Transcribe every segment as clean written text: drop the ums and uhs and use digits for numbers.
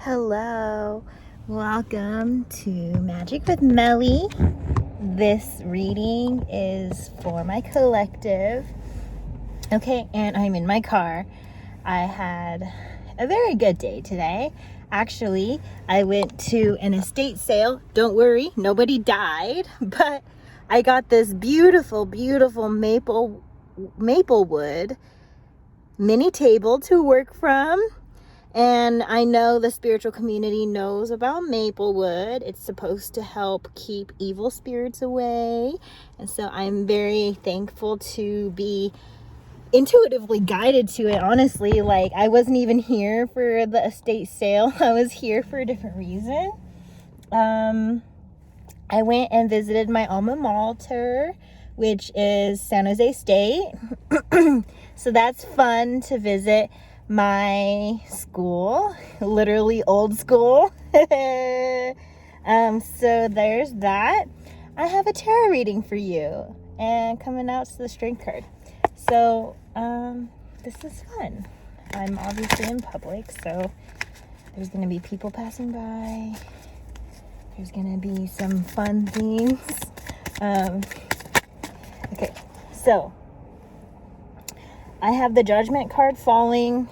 Hello, welcome to Magic with Melly. This reading is for my collective. Okay, and I'm in my car. I had a very good day today. Actually, I went to an estate sale. Don't worry, nobody died, but I got this beautiful maple wood mini table to work from. And I know the spiritual community knows about maple wood. It's supposed to help keep evil spirits away. And so I'm very thankful to be intuitively guided to it, honestly. Like, I wasn't even here for the estate sale. I was here for a different reason. I went and visited my alma mater, which is San Jose State. So that's fun to visit my school, literally old school. So there's that. I have a tarot reading for you, and coming out to the strength card. So this is fun. I'm obviously in public, so there's gonna be people passing by. There's gonna be some fun things. Okay, so I have the Judgment card falling.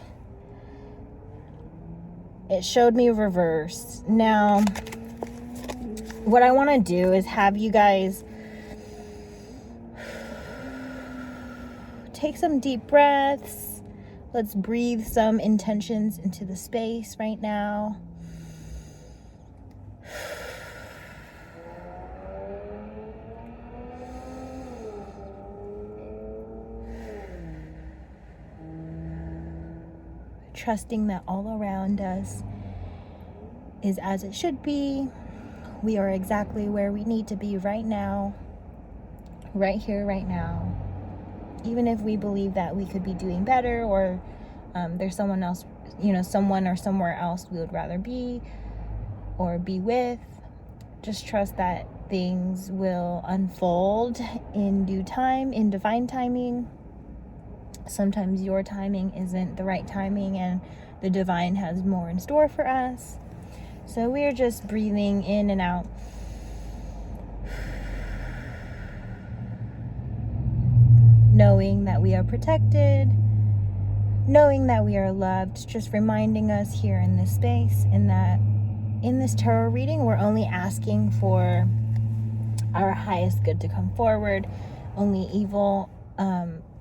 It showed me reverse. Now, what I want to do is have you guys take some deep breaths. Let's breathe some intentions into the space right now. Trusting that all around us is as it should be. We are exactly where we need to be right now, right here, right now. Even if we believe that we could be doing better, or there's someone else, someone or somewhere else we would rather be or be with, just trust that things will unfold in due time, in divine timing. Sometimes your timing isn't the right timing, and the divine has more in store for us. So we're just breathing in and out. Knowing that we are protected, knowing that we are loved, just reminding us here in this space, and that in this tarot reading, we're only asking for our highest good to come forward.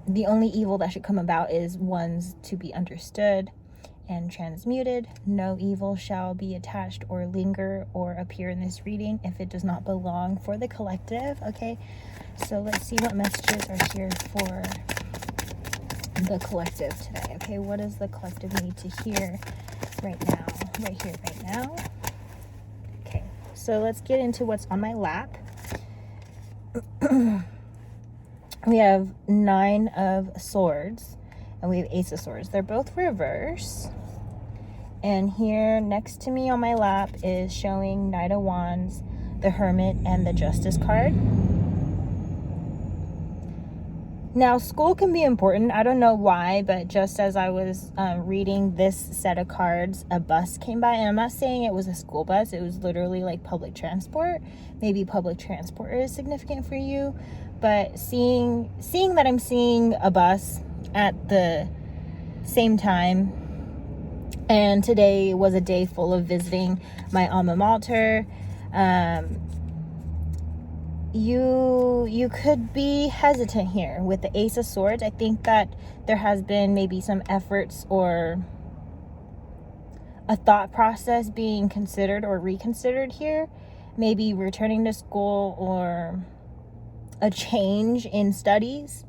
The only evil that should come about is ones to be understood and transmuted. No evil shall be attached or linger or appear in this reading if it does not belong for the collective. Okay, so let's see what messages are here for the collective today. Okay, what does the collective need to hear right now? Right here, right now. Okay, so let's get into what's on my lap. We have 9 of Swords, and we have Ace of Swords. They're both reverse. And here next to me on my lap is showing Knight of Wands, the Hermit, and the Justice card. Now, school can be important. I don't know why, but just as I was reading this set of cards, a bus came by. And I'm not saying it was a school bus. It was literally like public transport. Maybe public transport is significant for you. But seeing that I'm seeing a bus at the same time, and today was a day full of visiting my alma mater, you could be hesitant here with the Ace of Swords. I think that there has been maybe some efforts or a thought process being considered or reconsidered here. Maybe returning to school, or a change in studies,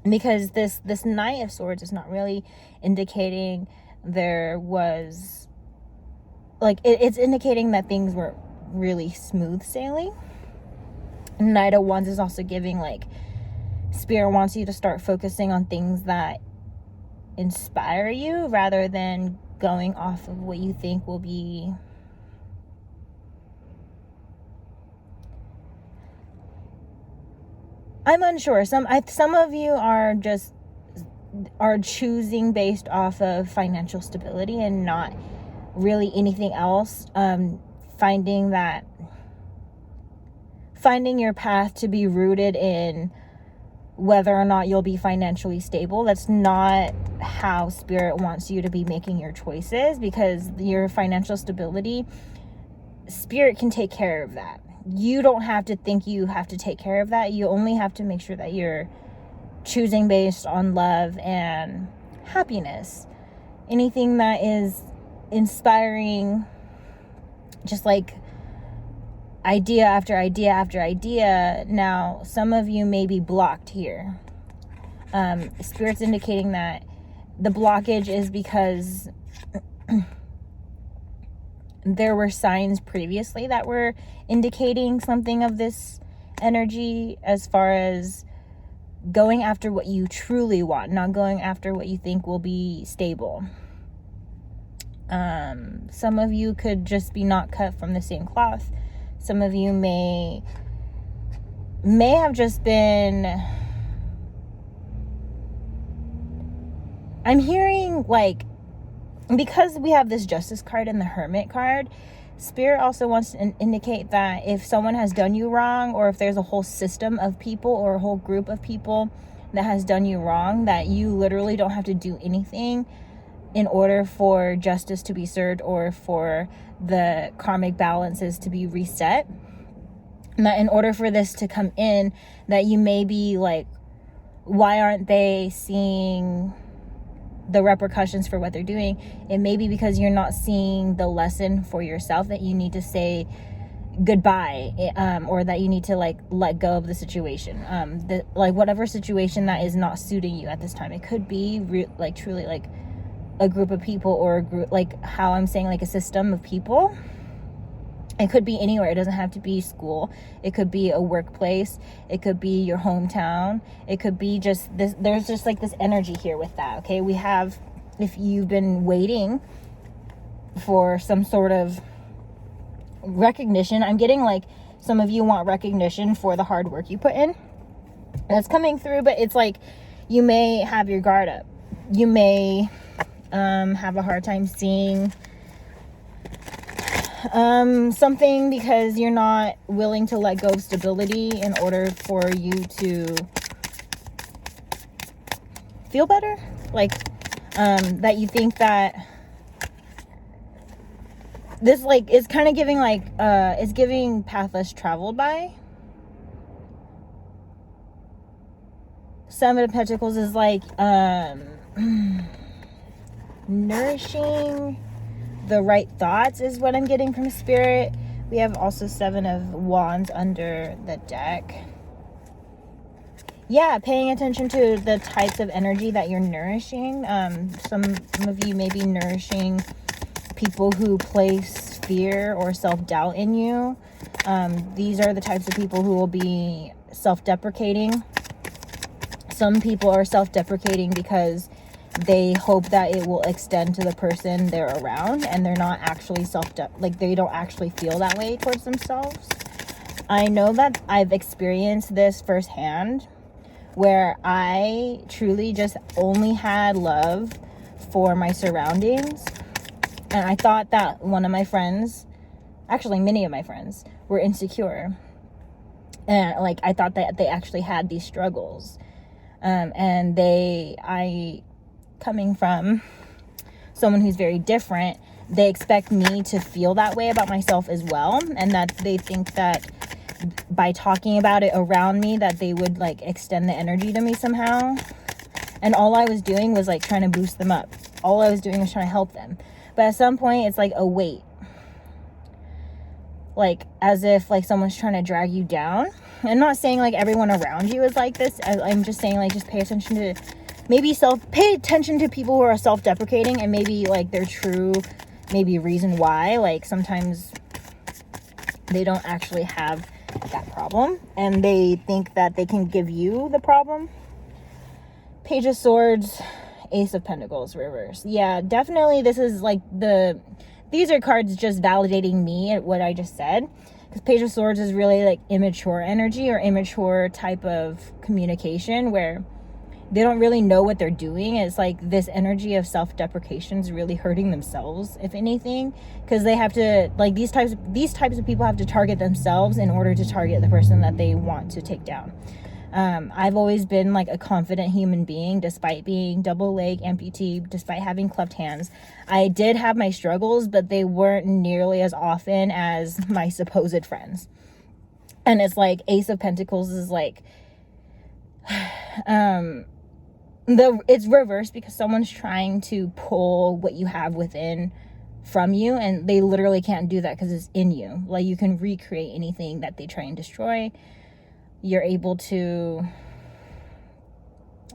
because this Knight of Swords is not really indicating there was, like, it's indicating that things were really smooth sailing. Knight of Wands is also giving, like, Spirit wants you to start focusing on things that inspire you rather than going off of what you think will be I'm unsure. Some of you are choosing based off of financial stability and not really anything else. Finding your path to be rooted in whether or not you'll be financially stable. That's not how Spirit wants you to be making your choices, because your financial stability, Spirit can take care of that. You don't have to think you have to take care of that. You only have to make sure that you're choosing based on love and happiness. Anything that is inspiring, just like idea after idea after idea. Now, some of you may be blocked here. Spirit's indicating that the blockage is because there were signs previously that were indicating something of this energy, as far as going after what you truly want, not going after what you think will be stable. Some of you could just be not cut from the same cloth. Some of you may have just been, I'm hearing, like, because we have this Justice card and the Hermit card, Spirit also wants to indicate that if someone has done you wrong, or if there's a whole system of people or a whole group of people that has done you wrong, that you literally don't have to do anything in order for justice to be served or for the karmic balances to be reset. And that in order for this to come in, that you may be like, why aren't they seeing the repercussions for what they're doing? It may be because you're not seeing the lesson for yourself, that you need to say goodbye, or that you need to like let go of the situation, like whatever situation that is not suiting you at this time. It could be like truly like a group of people, or a group, like how I'm saying, like a system of people. It could be anywhere. It doesn't have to be school. It could be a workplace. It could be your hometown. It could be just this. There's just like this energy here with that. Okay. We have, if you've been waiting for some sort of recognition, I'm getting like some of you want recognition for the hard work you put in. That's coming through, but it's like you may have your guard up. You may have a hard time seeing something because you're not willing to let go of stability in order for you to feel better. Like that you think that this like is kind of giving like it's giving path less traveled by. Seven of Pentacles is like nourishing the right thoughts is what I'm getting from Spirit. We have also Seven of Wands under the deck. Yeah, paying attention to the types of energy that you're nourishing. Some of you may be nourishing people who place fear or self-doubt in you. These are the types of people who will be self-deprecating. Some people are self-deprecating because they hope that it will extend to the person they're around, and they're not actually like they don't actually feel that way towards themselves. I know that I've experienced this firsthand, where I truly just only had love for my surroundings, and I thought that one of my friends, actually many of my friends, were insecure, and like I thought that they actually had these struggles, and coming from someone who's very different, they expect me to feel that way about myself as well, and that they think that by talking about it around me that they would like extend the energy to me somehow. And all I was doing was like trying to boost them up. All I was doing was trying to help them. But at some point it's like a weight, like as if like someone's trying to drag you down. I'm not saying like everyone around you is like this. I'm just saying like just pay attention to pay attention to people who are self-deprecating, and maybe like their true maybe reason why. Like sometimes they don't actually have that problem, and they think that they can give you the problem. Page of Swords, Ace of Pentacles, reverse. Yeah, definitely this is like these are cards just validating me at what I just said, because Page of Swords is really like immature energy or immature type of communication, where they don't really know what they're doing. It's like this energy of self-deprecation is really hurting themselves, if anything, because they have to, like, these types of people have to target themselves in order to target the person that they want to take down. I've always been like a confident human being, despite being double leg amputee, despite having cleft hands. I did have my struggles, but they weren't nearly as often as my supposed friends. And it's like Ace of Pentacles is like, it's reversed because someone's trying to pull what you have within from you, and they literally can't do that because it's in you. Like, you can recreate anything that they try and destroy. You're able to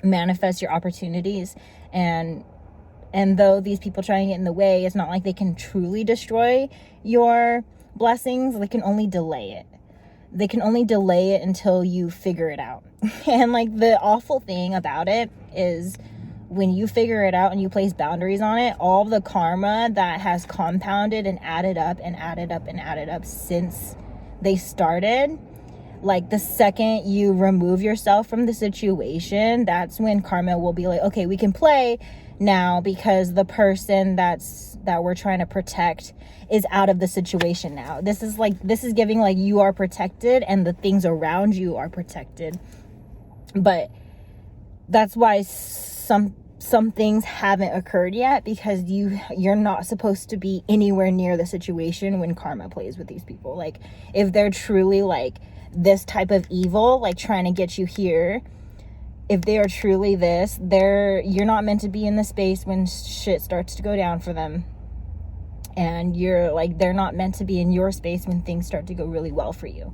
manifest your opportunities, and though these people try and get in the way, it's not like they can truly destroy your blessings. They can only delay it. They can only delay it until you figure it out. And like, the awful thing about it is when you figure it out and you place boundaries on it, all the karma that has compounded and added up and added up and added up since they started, like, the second you remove yourself from the situation, that's when karma will be like, okay, we can play now, because the person that we're trying to protect is out of the situation now. This is giving like you are protected and the things around you are protected. But that's why some things haven't occurred yet, because you're not supposed to be anywhere near the situation when karma plays with these people. Like, if they're truly like this type of evil, like trying to get you here, if they are truly this, you're not meant to be in the space when shit starts to go down for them. And they're not meant to be in your space when things start to go really well for you.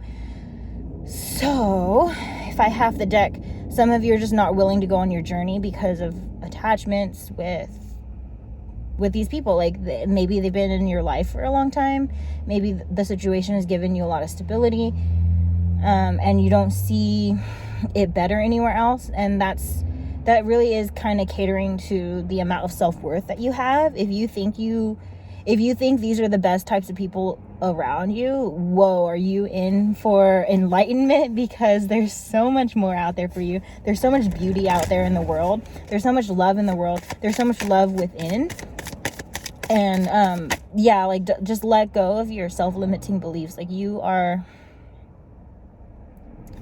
So if I have the deck, some of you are just not willing to go on your journey because of attachments with these people. Like, maybe they've been in your life for a long time. Maybe the situation has given you a lot of stability, and you don't see it better anywhere else. And that really is kind of catering to the amount of self-worth that you have. If you think these are the best types of people around you, whoa, are you in for enlightenment? Because there's so much more out there for you. There's so much beauty out there in the world. There's so much love in the world. There's so much love within. And just let go of your self-limiting beliefs. Like, you are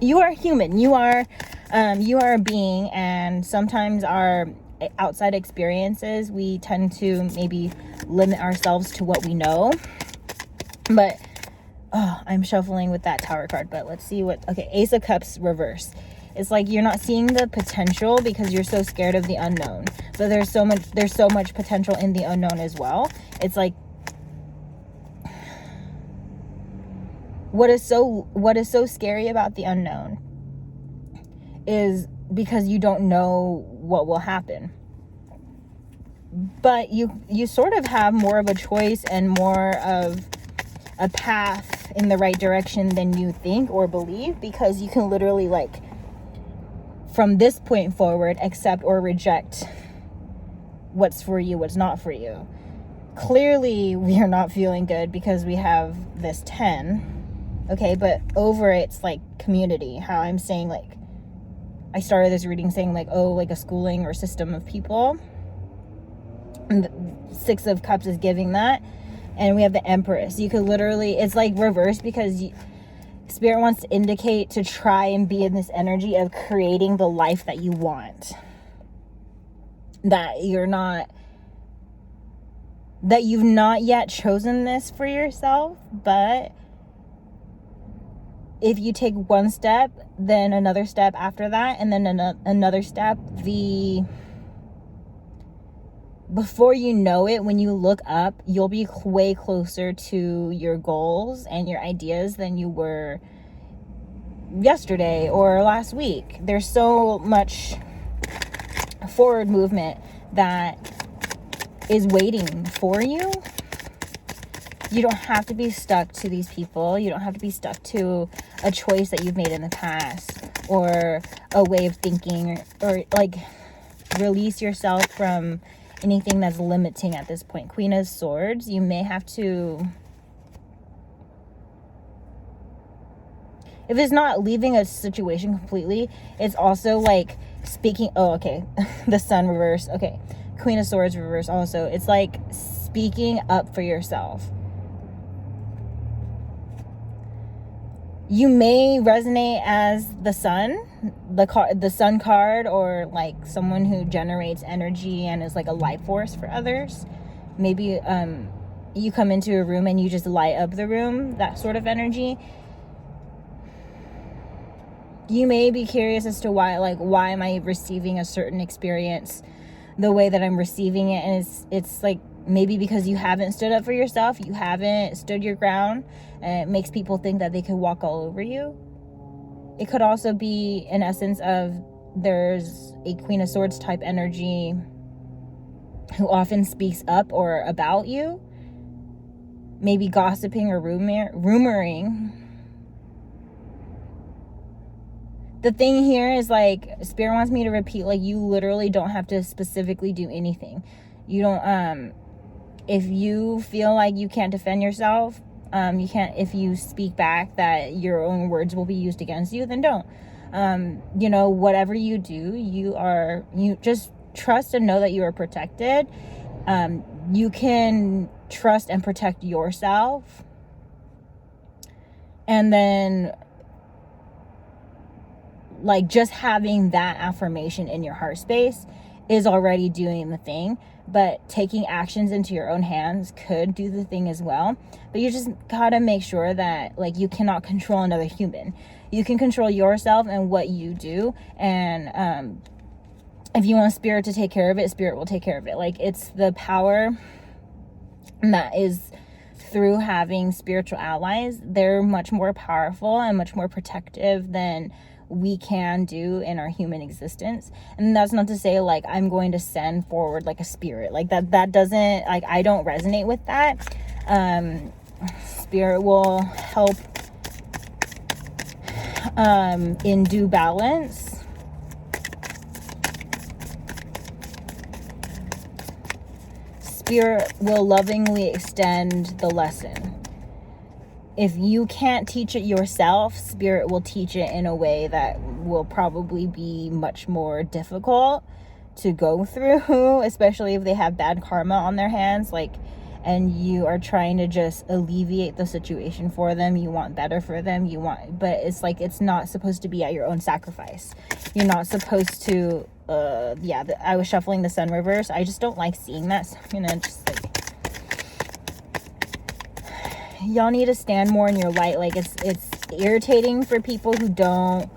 human. You are a being, and sometimes our outside experiences, we tend to maybe limit ourselves to what we know. But I'm shuffling with that Tower card, but let's see okay, Ace of Cups reverse. It's like you're not seeing the potential because you're so scared of the unknown. But there's so much potential in the unknown as well. It's like, what is so scary about the unknown is because you don't know what will happen. But you sort of have more of a choice and more of a path in the right direction than you think or believe, because you can literally, like, from this point forward, accept or reject what's for you, what's not for you. Clearly, we are not feeling good because we have this 10. Okay, but over it's like community. How I'm saying, like, I started this reading saying, like, oh, like a schooling or system of people. And the Six of Cups is giving that. And we have the Empress. You could literally, it's like reverse, because Spirit wants to indicate to try and be in this energy of creating the life that you want. That you've not yet chosen this for yourself, but if you take one step, then another step after that, and then another step, before you know it, when you look up, you'll be way closer to your goals and your ideas than you were yesterday or last week. There's so much forward movement that is waiting for you. You don't have to be stuck to these people. You don't have to be stuck to a choice that you've made in the past or a way of thinking, or like, release yourself from anything that's limiting at this point. Queen of Swords, you may have to, if it's not leaving a situation completely, it's also like speaking, oh, okay, the Sun reverse, okay, Queen of Swords reverse also. It's like speaking up for yourself. You may resonate as the sun, the sun card, or like someone who generates energy and is like a life force for others. Maybe you come into a room and you just light up the room, that sort of energy. You may be curious as to why am I receiving a certain experience the way that I'm receiving it, and it's like maybe because you haven't stood up for yourself, you haven't stood your ground, and it makes people think that they could walk all over you. It could also be an essence of there's a Queen of Swords type energy who often speaks up or about you, maybe gossiping or rumoring. The thing here is like Spirit wants me to repeat, like you literally don't have to specifically do anything. You don't if you feel like you can't defend yourself, you can't, if you speak back that your own words will be used against you, then don't. You know, whatever you do, you just trust and know that you are protected. You can trust and protect yourself. And then like just having that affirmation in your heart space is already doing the thing, but taking actions into your own hands could do the thing as well. But you just gotta make sure that like you cannot control another human. You can control yourself and what you do, and if you want Spirit to take care of it, Spirit will take care of it. Like it's the power that is through having spiritual allies. They're much more powerful and much more protective than we can do in our human existence. And that's not to say like I'm going to send forward like a spirit like that doesn't, like I don't resonate with that. Spirit will help in due balance. Spirit will lovingly extend the lesson. If you can't teach it yourself, Spirit will teach it in a way that will probably be much more difficult to go through, especially if they have bad karma on their hands, like, and you are trying to just alleviate the situation for them. You want better for them. But it's like, it's not supposed to be at your own sacrifice. You're not supposed to, I was shuffling the Sun reverse. I just don't like seeing that. So I'm gonna just like, y'all need to stand more in your light. Like it's irritating for people who don't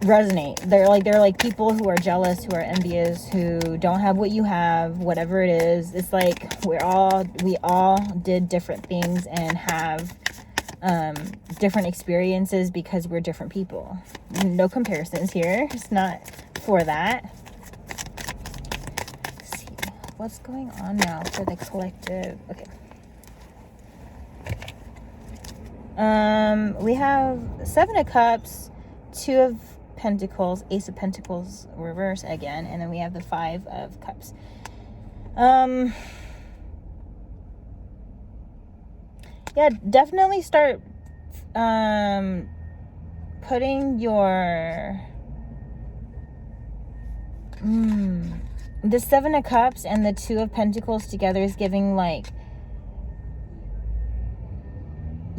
resonate. They're like people who are jealous, who are envious, who don't have what you have, whatever it is. It's like we all did different things and have different experiences because we're different people. No comparisons here. It's not for that. Let's see what's going on now for the collective. Okay. We have 7 of Cups, 2 of Pentacles, Ace of Pentacles reverse again, and then we have the 5 of Cups. Yeah, definitely start putting your the 7 of Cups and the 2 of Pentacles together is giving like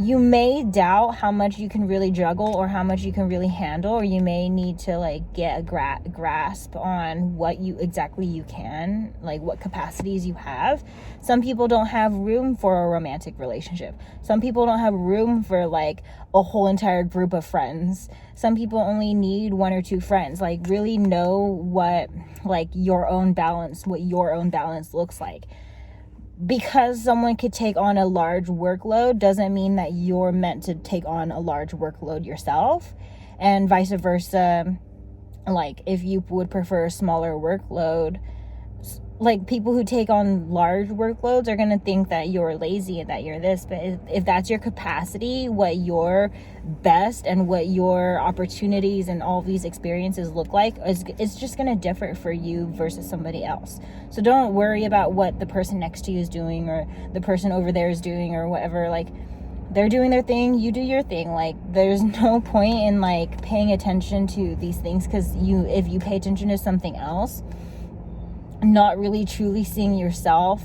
you may doubt how much you can really juggle or how much you can really handle, or you may need to like get a grasp on what exactly you can, like what capacities you have. Some people don't have room for a romantic relationship. Some people don't have room for like a whole entire group of friends. Some people only need 1 or 2 friends. Like really know what your own balance looks like. Because someone could take on a large workload doesn't mean that you're meant to take on a large workload yourself, and vice versa. Like if you would prefer a smaller workload, like people who take on large workloads are going to think that you're lazy and that you're this, but if that's your capacity, what your best and what your opportunities and all these experiences look like, it's just going to differ for you versus somebody else. So don't worry about what the person next to you is doing or the person over there is doing or whatever. Like they're doing their thing, you do your thing. Like, there's no point in like paying attention to these things, because if you pay attention to something else, not really truly seeing yourself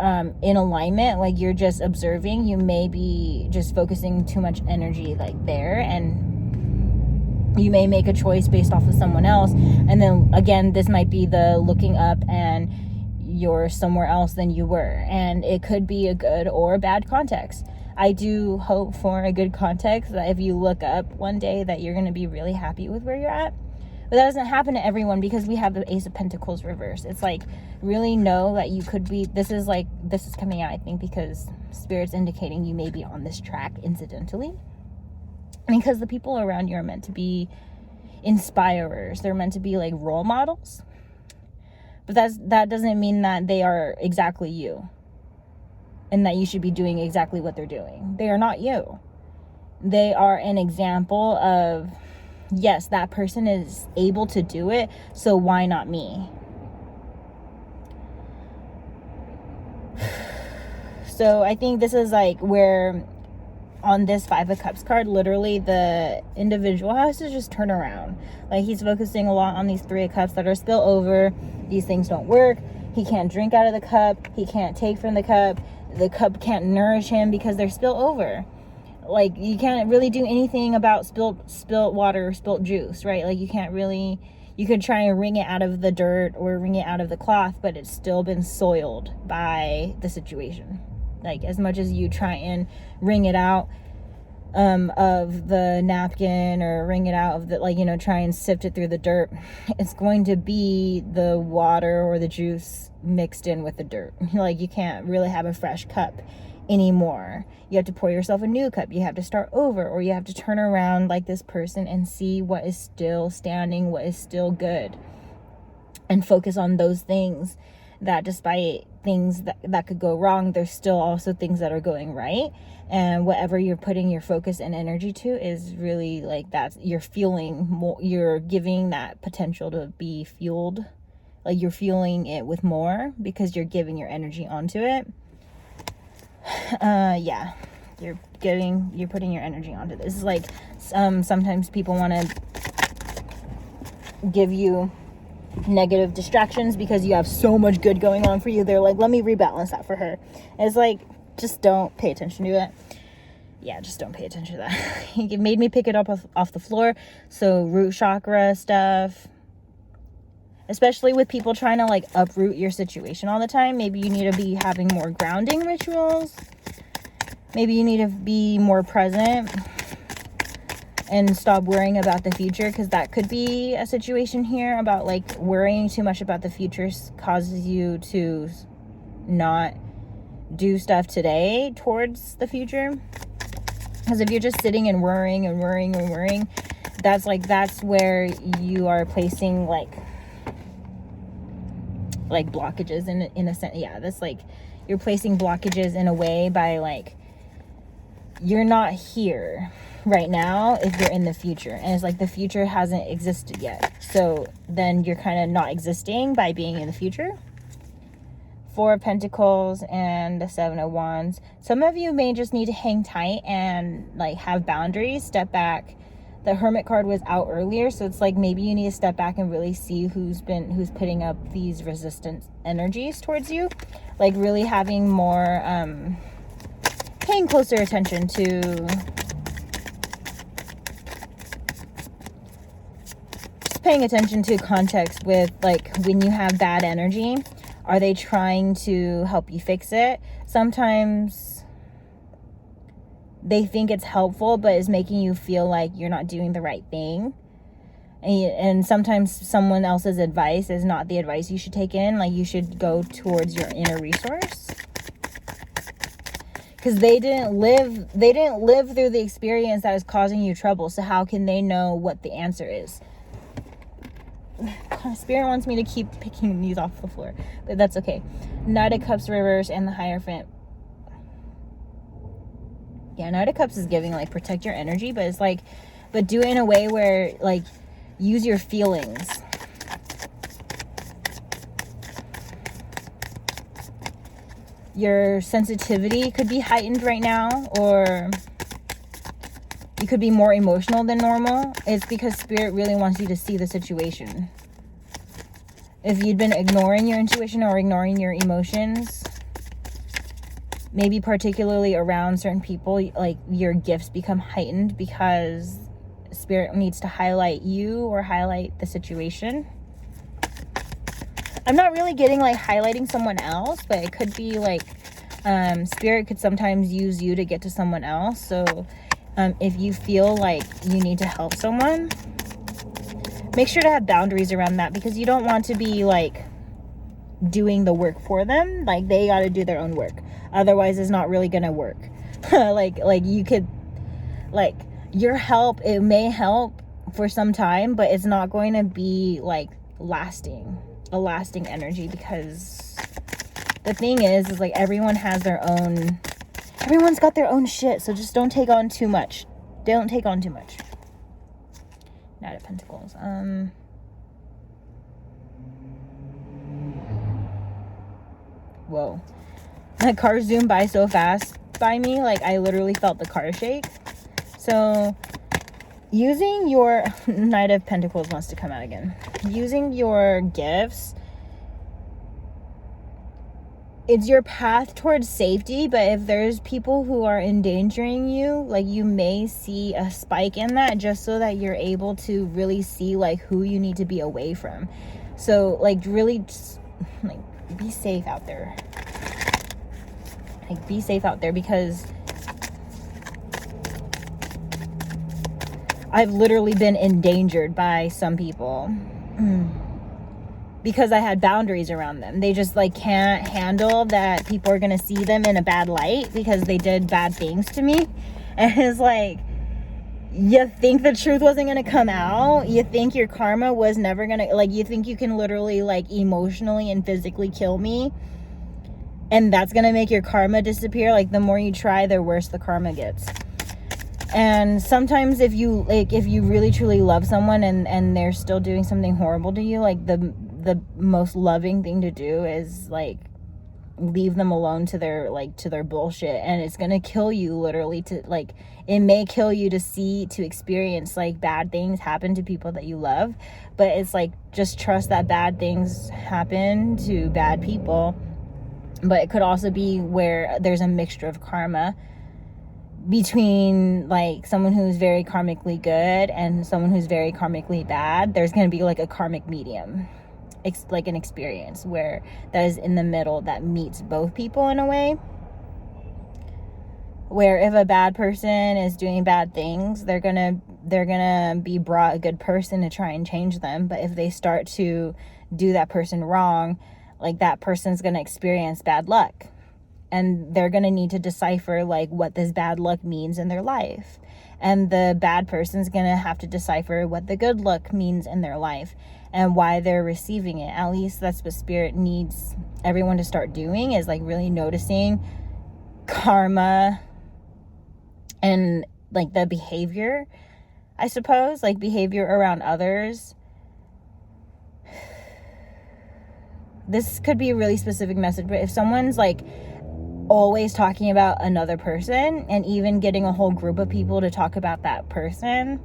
in alignment, like you're just observing, you may be just focusing too much energy like there, and you may make a choice based off of someone else, and then again, this might be the looking up and you're somewhere else than you were, and it could be a good or a bad context. I do hope for a good context, that if you look up one day that you're going to be really happy with where you're at. But that doesn't happen to everyone, because we have the Ace of Pentacles reverse. It's like, really know that you could be, this is coming out, I think, because Spirit's indicating you may be on this track incidentally. Because the people around you are meant to be inspirers. They're meant to be like role models. But that doesn't mean that they are exactly you, and that you should be doing exactly what they're doing. They are not you. They are an example of, yes, that person is able to do it, so why not me? So I think this is like where, on this Five of Cups card, literally the individual has to just turn around. Like, he's focusing a lot on these Three of Cups that are spill over. These things don't work. He can't drink out of the cup. He can't take from the cup. The cup can't nourish him because they're spill over. Like, you can't really do anything about spilt water or spilt juice, right? Like, you can't really, you could try and wring it out of the dirt or wring it out of the cloth, but it's still been soiled by the situation. Like, as much as you try and wring it out of the napkin, or wring it out of the, like, you know, try and sift it through the dirt, it's going to be the water or the juice mixed in with the dirt. Like, you can't really have a fresh cup anymore. You have to pour yourself a new cup. You have to start over, or you have to turn around like this person and see what is still standing, what is still good, and focus on those things that, despite things that could go wrong, there's still also things that are going right. And whatever you're putting your focus and energy to is really like, that's, you're fueling more, you're giving that potential to be fueled. Like, you're fueling it with more because you're giving your energy onto it. Yeah, you're putting your energy onto this. It's like, sometimes people want to give you negative distractions because you have so much good going on for you. They're like, let me rebalance that for her. And it's like, just don't pay attention to it. Yeah, just don't pay attention to that. It made me pick it up off the floor. So root chakra stuff, especially with people trying to like uproot your situation all the time. Maybe you need to be having more grounding rituals. Maybe you need to be more present and stop worrying about the future, because that could be a situation here about like worrying too much about the future causes you to not do stuff today towards the future. Because if you're just sitting and worrying, that's where you are placing like blockages in a sense. Yeah, that's like, you're placing blockages in a way by like, you're not here right now if you're in the future, and it's like the future hasn't existed yet, so then you're kind of not existing by being in the future. Four of Pentacles and the Seven of Wands. Some of you may just need to hang tight and like have boundaries, step back. The Hermit card was out earlier, so it's like maybe you need to step back and really see who's putting up these resistant energies towards you. Like, really having more paying closer attention to just paying attention to context with, like, when you have bad energy, are they trying to help you fix it? Sometimes they think it's helpful, but it's making you feel like you're not doing the right thing. And sometimes someone else's advice is not the advice you should take in. Like, you should go towards your inner resource, because they didn't live through the experience that is causing you trouble. So how can they know what the answer is? Spirit wants me to keep picking these off the floor, but that's okay. Knight of Cups reverse and the Hierophant. Yeah, Knight of Cups is giving like protect your energy, but it's like, but do it in a way where like use your feelings. your sensitivity could be heightened right now, or you could be more emotional than normal. It's because Spirit really wants you to see the situation. If you'd been ignoring your intuition or ignoring your emotions, maybe particularly around certain people, like your gifts become heightened because Spirit needs to highlight you or highlight the situation. I'm not really getting like highlighting someone else, but it could be like Spirit could sometimes use you to get to someone else. So if you feel like you need to help someone, make sure to have boundaries around that, because you don't want to be like doing the work for them. Like they got to do their own work. Otherwise it's not really going to work. like you could, like, your help, it may help for some time, but it's not going to be like a lasting energy, because the thing is like everyone's got their own shit. So just don't take on too much. Knight of Pentacles. Whoa. That car zoomed by so fast by me, like I literally felt the car shake. So using your Knight of Pentacles wants to come out again. Using your gifts, it's your path towards safety, but if there's people who are endangering you, like you may see a spike in that, just so that you're able to really see like who you need to be away from. So like really just, like be safe out there. Like be safe out there, because I've literally been endangered by some people. Because I had boundaries around them. They just like can't handle that people are gonna see them in a bad light because they did bad things to me. And it's like, you think the truth wasn't gonna come out? You think your karma was never gonna, like, you think you can literally like emotionally and physically kill me, and that's gonna make your karma disappear? Like the more you try, the worse the karma gets. And sometimes if you really truly love someone and they're still doing something horrible to you, like the most loving thing to do is like leave them alone to their bullshit. And it's gonna kill you literally, to like, it may kill you to experience like bad things happen to people that you love. But it's like, just trust that bad things happen to bad people. But it could also be where there's a mixture of karma between like someone who's very karmically good and someone who's very karmically bad. There's going to be like a karmic medium, like an experience where that is in the middle, that meets both people in a way. Where if a bad person is doing bad things, they're gonna be brought a good person to try and change them. But if they start to do that person wrong, like that person's gonna experience bad luck. And they're going to need to decipher like what this bad luck means in their life. And the bad person's going to have to decipher what the good luck means in their life and why they're receiving it. At least that's what Spirit needs everyone to start doing, is like really noticing karma and like the behavior, I suppose, like behavior around others. This could be a really specific message, but if someone's like always talking about another person, and even getting a whole group of people to talk about that person,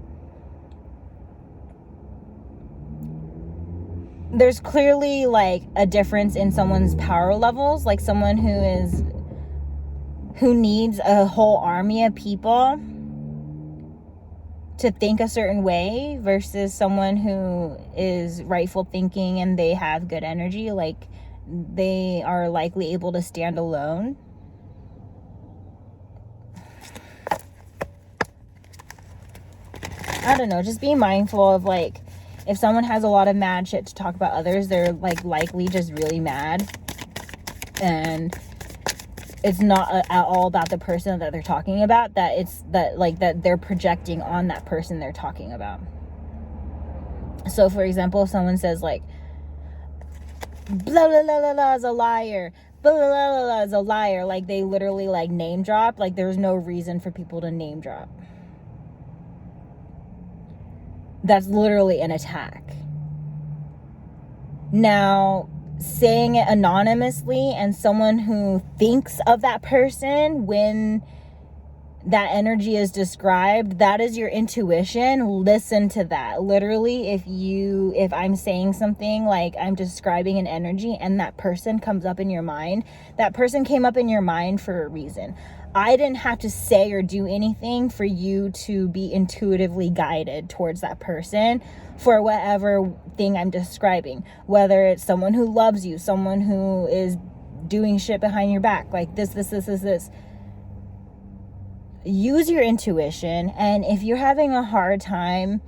there's clearly like a difference in someone's power levels. Like someone who needs a whole army of people to think a certain way versus someone who is rightful thinking and they have good energy, like they are likely able to stand alone. I don't know, just be mindful of like, if someone has a lot of mad shit to talk about others, they're like likely just really mad, and it's not at all about the person that they're talking about, that it's that they're projecting on that person they're talking about. So for example, if someone says like blah blah blah blah blah is a liar, blah blah blah blah is a liar, like they literally like name drop, like there's no reason for people to name drop. That's literally an attack. Now, saying it anonymously, and someone who thinks of that person when that energy is described, that is your intuition. Listen to that. Literally, if I'm saying something like I'm describing an energy and that person comes up in your mind, that person came up in your mind for a reason. I didn't have to say or do anything for you to be intuitively guided towards that person for whatever thing I'm describing, whether it's someone who loves you, someone who is doing shit behind your back, like this. Use your intuition. And if you're having a hard time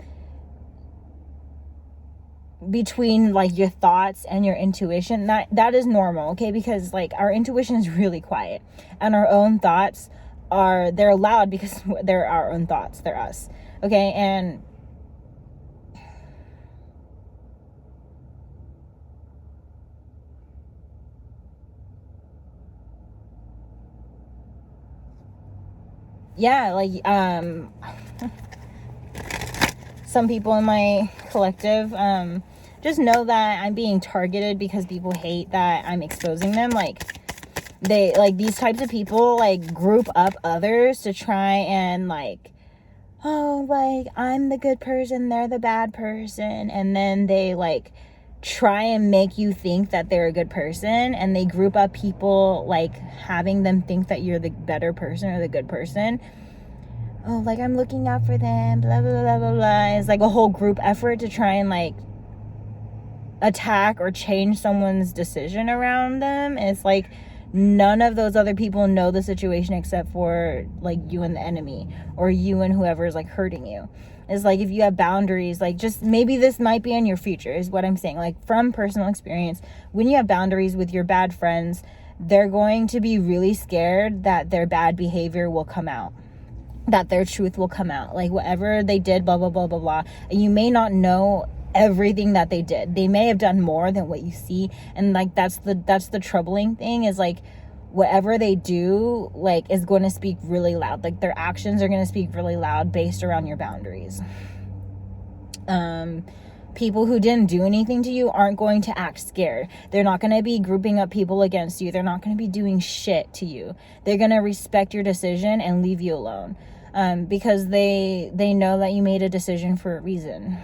between like your thoughts and your intuition, that is normal, okay? Because like our intuition is really quiet, and our own thoughts they're loud because they're our own thoughts, they're us, okay? And yeah, like some people in my collective just know that I'm being targeted because people hate that I'm exposing them. Like these types of people like group up others to try and like, oh, like I'm the good person, they're the bad person, and then they like try and make you think that they're a good person, and they group up people like having them think that you're the better person or the good person. Oh, like I'm looking out for them, blah blah blah blah blah. It's like a whole group effort to try and like attack or change someone's decision around them. It's like none of those other people know the situation except for like you and the enemy, or you and whoever is like hurting you. It's like if you have boundaries, like just maybe this might be in your future is what I'm saying. Like from personal experience, when you have boundaries with your bad friends, they're going to be really scared that their bad behavior will come out, that their truth will come out, like whatever they did, blah blah blah blah blah. And you may not know everything that they did. They may have done more than what you see, and like that's the troubling thing, is like whatever they do like is going to speak really loud. Like their actions are going to speak really loud based around your boundaries. People who didn't do anything to you aren't going to act scared. They're not going to be grouping up people against you. They're not going to be doing shit to you. They're going to respect your decision and leave you alone, because they know that you made a decision for a reason,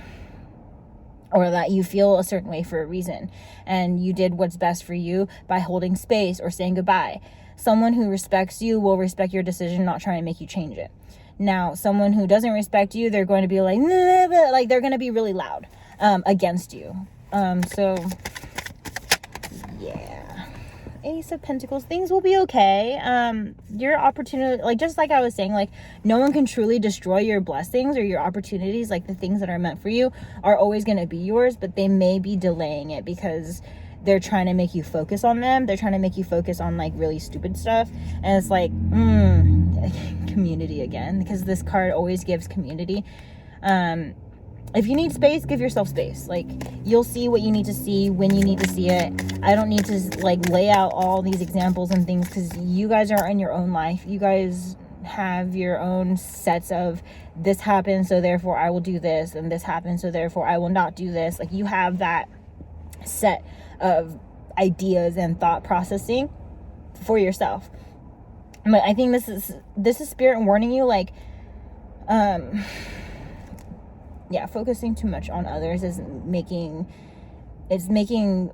or that you feel a certain way for a reason, and you did what's best for you by holding space or saying goodbye. Someone who respects you will respect your decision, not try and make you change it. Now, someone who doesn't respect you, they're going to be like, nah, nah, like they're going to be really loud against you. So yeah. Ace of Pentacles, things will be okay. Your opportunity, like just like I was saying, like no one can truly destroy your blessings or your opportunities. Like the things that are meant for you are always going to be yours, but they may be delaying it because they're trying to make you focus on them. They're trying to make you focus on like really stupid stuff. And it's like community again, because this card always gives community. If you need space, give yourself space. Like you'll see what you need to see when you need to see it. I don't need to like lay out all these examples and things, because you guys are in your own life. You guys have your own sets of this happened, so therefore I will do this, and this happened, so therefore I will not do this. Like you have that set of ideas and thought processing for yourself. But I think this is spirit warning you, like yeah, focusing too much on others is making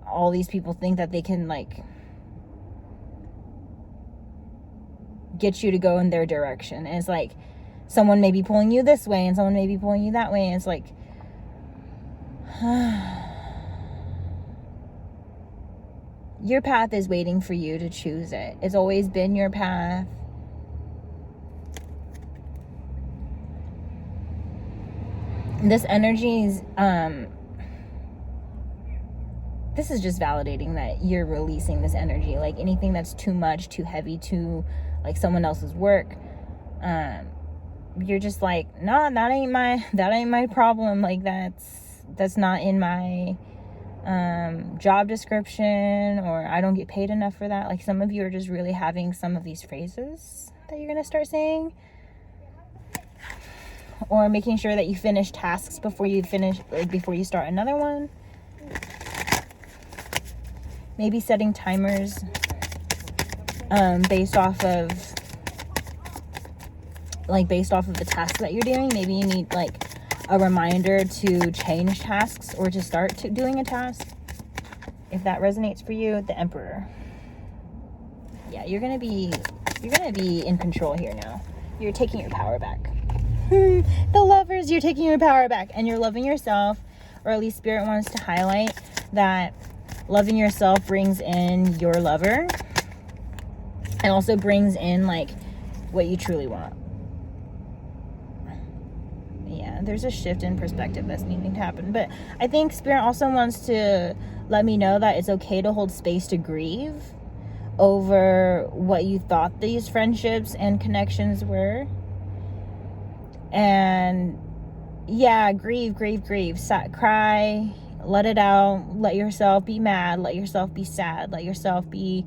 all these people think that they can like get you to go in their direction. And it's like someone may be pulling you this way and someone may be pulling you that way, and it's like your path is waiting for you to choose it. It's always been your path. This energy is this is just validating that you're releasing this energy. Like anything that's too much, too heavy, too like someone else's work, you're just like, nah, that ain't my problem. Like that's not in my job description, or I don't get paid enough for that. Like some of you are just really having some of these phrases that you're gonna start saying, or making sure that you finish tasks before you start another one. maybe setting timers based off of the tasks that you're doing. Maybe you need like a reminder to change tasks or to start doing a task. If that resonates for you, the Emperor. Yeah, you're gonna be in control here now. You're taking your power back. The Lovers, you're taking your power back and you're loving yourself, or at least Spirit wants to highlight that loving yourself brings in your lover and also brings in like what you truly want. Yeah, there's a shift in perspective that's needing to happen. But I think Spirit also wants to let me know that it's okay to hold space to grieve over what you thought these friendships and connections were. And yeah, grieve, cry, let it out, let yourself be mad, let yourself be sad, let yourself be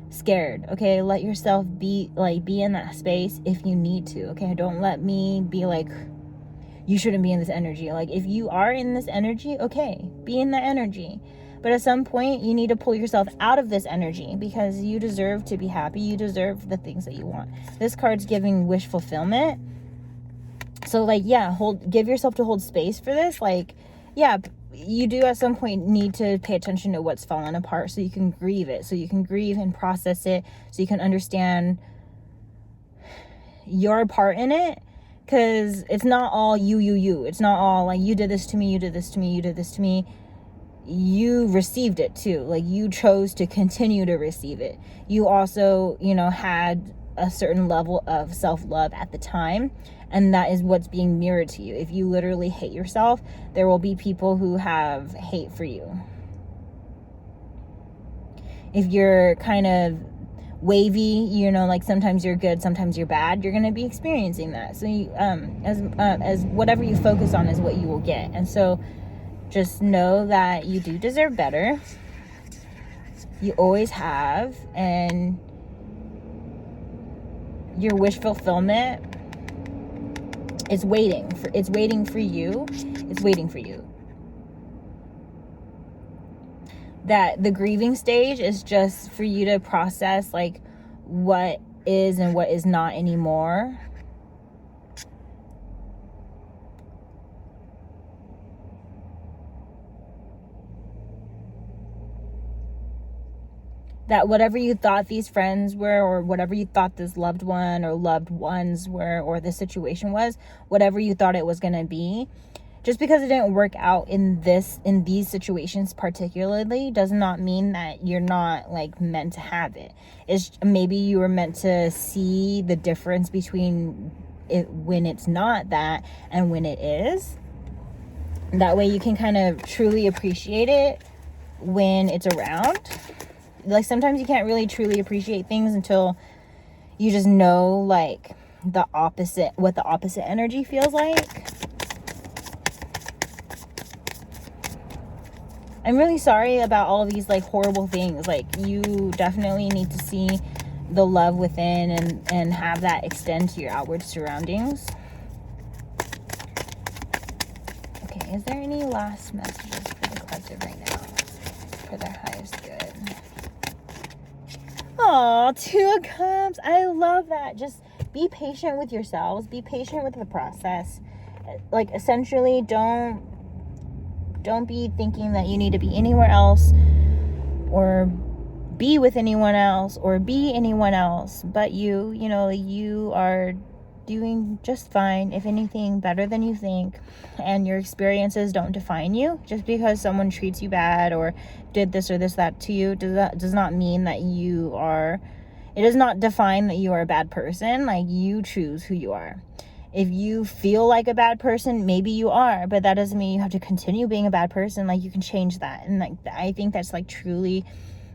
scared, okay? Let yourself be in that space if you need to, okay? Don't let me be like, you shouldn't be in this energy. Like, if you are in this energy, okay, be in that energy. But at some point, you need to pull yourself out of this energy because you deserve to be happy. You deserve the things that you want. This card's giving wish fulfillment. So, like, yeah, give yourself to hold space for this. Like, yeah, you do at some point need to pay attention to what's fallen apart so you can grieve it. So you can grieve and process it. So you can understand your part in it. Because it's not all you. It's not all like, you did this to me, you did this to me, you did this to me. You received it too. Like, you chose to continue to receive it. You also, had a certain level of self-love at the time. And that is what's being mirrored to you. If you literally hate yourself, there will be people who have hate for you. If you're kind of wavy, like sometimes you're good, sometimes you're bad, you're going to be experiencing that. So you, as whatever you focus on is what you will get. And so just know that you do deserve better. You always have. And your wish fulfillment is waiting for you. It's waiting for you. That the grieving stage is just for you to process like what is and what is not anymore. That whatever you thought these friends were, or whatever you thought this loved one or loved ones were, or this situation was, whatever you thought it was going to be, just because it didn't work out in these situations particularly, does not mean that you're not like meant to have it. It's maybe you were meant to see the difference between it when it's not that and when it is. That way you can kind of truly appreciate it when it's around. Like, sometimes you can't really truly appreciate things until you just know like what the opposite energy feels like. I'm really sorry about all of these like horrible things. Like, you definitely need to see the love within and have that extend to your outward surroundings. Okay, is there any last messages for the collective right now for their highest good? Oh, 2 of Cups. I love that. Just be patient with yourselves. Be patient with the process. Like, essentially, don't be thinking that you need to be anywhere else or be with anyone else or be anyone else but you. You are doing just fine, if anything better than you think, and your experiences don't define you. Just because someone treats you bad or did this or that to you does not mean that it does not define that you are a bad person. Like, you choose who you are. If you feel like a bad person, maybe you are, but that doesn't mean you have to continue being a bad person. Like, you can change that. And like, I think that's like truly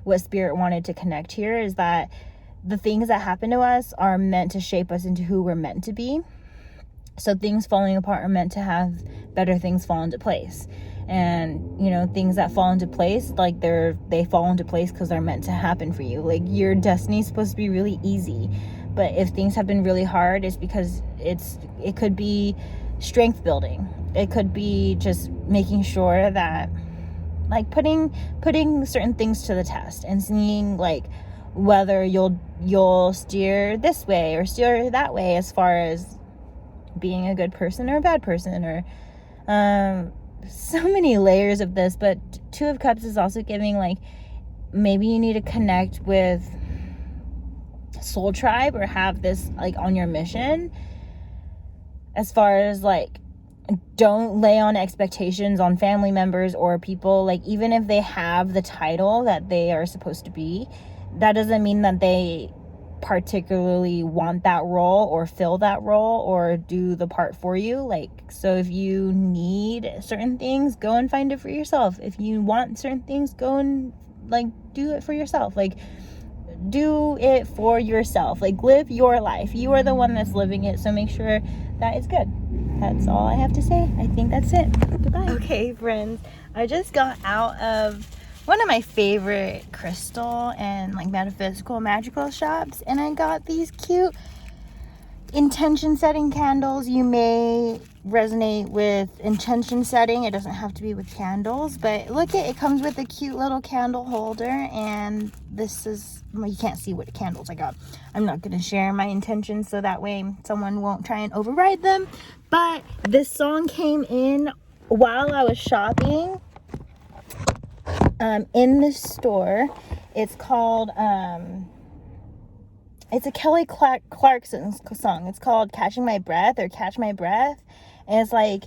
what Spirit wanted to connect here, is that the things that happen to us are meant to shape us into who we're meant to be. So things falling apart are meant to have better things fall into place. And, things that fall into place, like they fall into place because they're meant to happen for you. Like, your destiny is supposed to be really easy. But if things have been really hard, it's because it could be strength building. It could be just making sure that like putting certain things to the test and seeing like whether you'll steer this way or steer that way as far as being a good person or a bad person, or so many layers of this. But Two of Cups is also giving like maybe you need to connect with soul tribe or have this like on your mission, as far as like don't lay on expectations on family members or people, like even if they have the title that they are supposed to be, that doesn't mean that they particularly want that role or fill that role or do the part for you. Like, so if you need certain things, go and find it for yourself. If you want certain things, go and like do it for yourself. Like, do it for yourself. Like, live your life. You are the one that's living it, so make sure that it's good. That's all I have to say. I think that's it. Goodbye. Okay, friends, I just got out of one of my favorite crystal and like metaphysical magical shops, and I got these cute intention setting candles. You may resonate with intention setting. It doesn't have to be with candles, but look, it comes with a cute little candle holder, and this is, well, you can't see what candles I got. I'm not going to share my intentions so that way someone won't try and override them. But this song came in while I was shopping in the store. It's called it's a Kelly Clarkson song. It's called Catching My Breath or Catch My Breath. And it's like,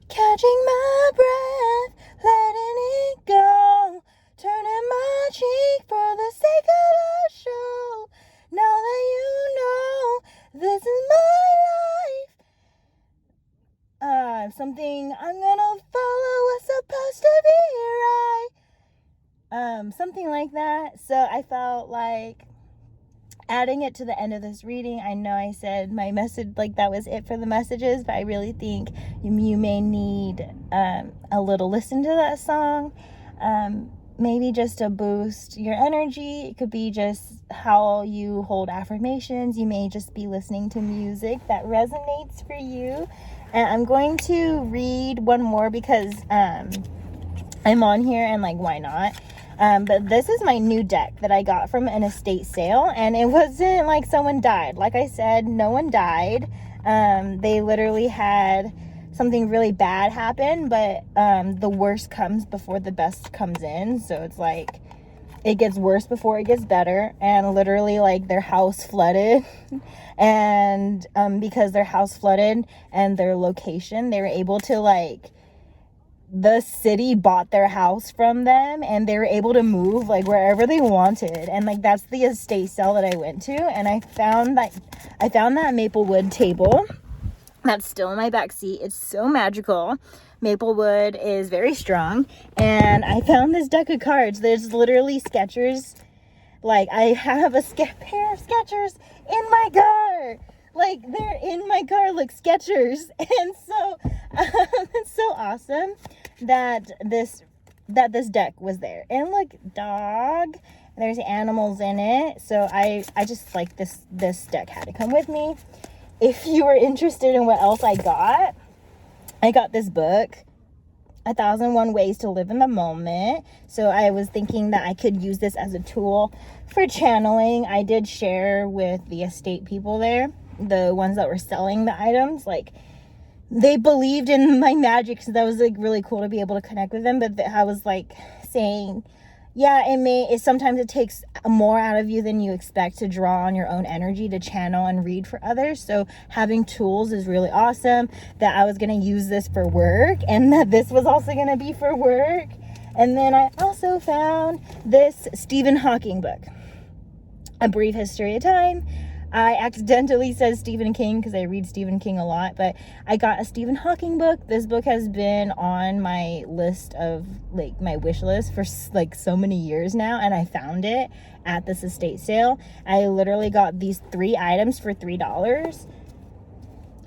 catching my breath, letting it go, turning my cheek for the sake of the show. Now that you know this is my life, something I'm gonna follow what's supposed to be right. Something like that. So I felt like adding it to the end of this reading. I know I said my message, like that was it for the messages, but I really think you may need a little listen to that song, maybe just to boost your energy. It could be just how you hold affirmations. You may just be listening to music that resonates for you. And I'm going to read one more because I'm on here and like, why not? But this is my new deck that I got from an estate sale, and it wasn't like someone died. Like I said, no one died. They literally had something really bad happen, but the worst comes before the best comes in. So it's like it gets worse before it gets better, and literally like their house flooded and because their house flooded and their location, they were able to like, the city bought their house from them and they were able to move like wherever they wanted. And like that's the estate sale that I went to, and I found that maple wood table that's still in my back seat. It's so magical. Maple wood is very strong, and I found this deck of cards. There's literally Skechers. Like, I have a pair of Skechers in my car. Like, they're in my car, like Skechers. And so it's so awesome that this deck was there. And look, dog, there's animals in it. So I just like this deck had to come with me. If you were interested in what else I got this book, 1001 Ways to Live in the Moment. So I was thinking that I could use this as a tool for channeling. I did share with the estate people there, the ones that were selling the items, like they believed in my magic, so that was like really cool to be able to connect with them. But I was like saying, yeah, sometimes it takes more out of you than you expect to draw on your own energy to channel and read for others. So having tools is really awesome. That I was going to use this for work, and that this was also going to be for work. And then I also found this Stephen Hawking book, A Brief History of Time. I accidentally said Stephen King because I read Stephen King a lot, but I got a Stephen Hawking book. This book has been on my list of like my wish list for like so many years now, and I found it at this estate sale. I literally got these 3 items for $3.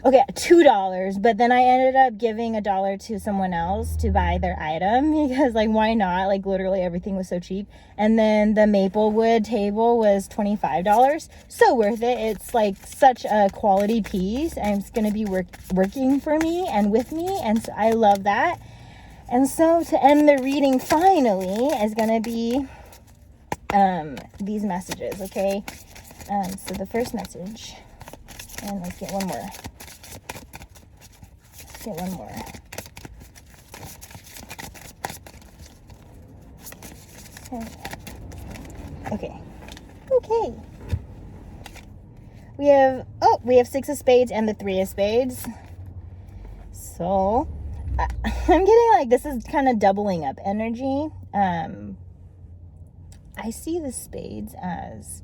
Okay, $2, but then I ended up giving $1 to someone else to buy their item because like, why not? Like literally everything was so cheap. And then the maple wood table was $25. So worth it. It's like such a quality piece, and it's going to be working for me and with me. And so I love that. And so to end the reading finally is going to be these messages, okay? So the first message, and let's get one more. Let's get one more. Okay. Okay. We have 6 of spades and the 3 of spades. So I'm getting like this is kind of doubling up energy. I see the spades as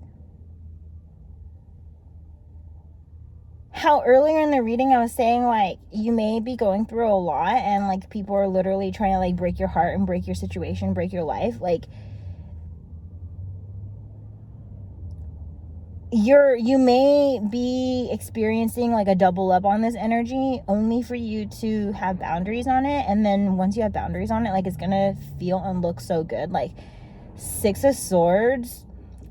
how earlier in the reading I was saying like you may be going through a lot and like people are literally trying to like break your heart and break your situation, break your life. Like you may be experiencing like a double up on this energy only for you to have boundaries on it. And then once you have boundaries on it, like it's gonna feel and look so good. Like 6 of Swords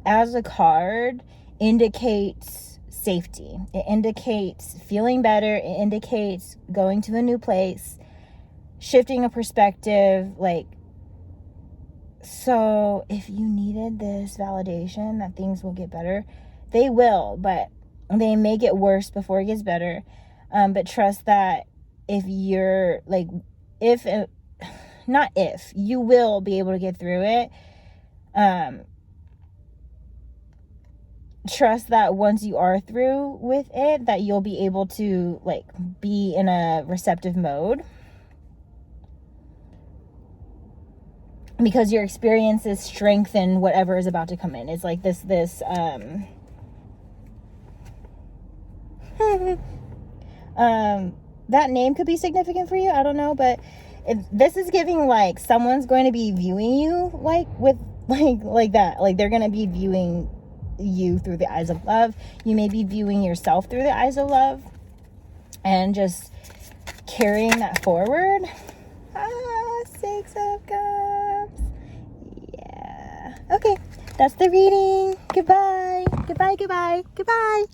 as a card indicates safety. It indicates feeling better. It indicates going to a new place, shifting a perspective. Like, so if you needed this validation that things will get better, they will, but they may get worse before it gets better. But trust that if you're like, you will be able to get through it. Trust that once you are through with it, that you'll be able to like be in a receptive mode. Because your experiences strengthen whatever is about to come in. It's like this that name could be significant for you. I don't know, but this is giving like someone's going to be viewing you like with like that. Like they're going to be viewing you through the eyes of love. You may be viewing yourself through the eyes of love and just carrying that forward. 6 of Cups. Yeah. Okay, that's the reading. Goodbye. Goodbye, goodbye, goodbye.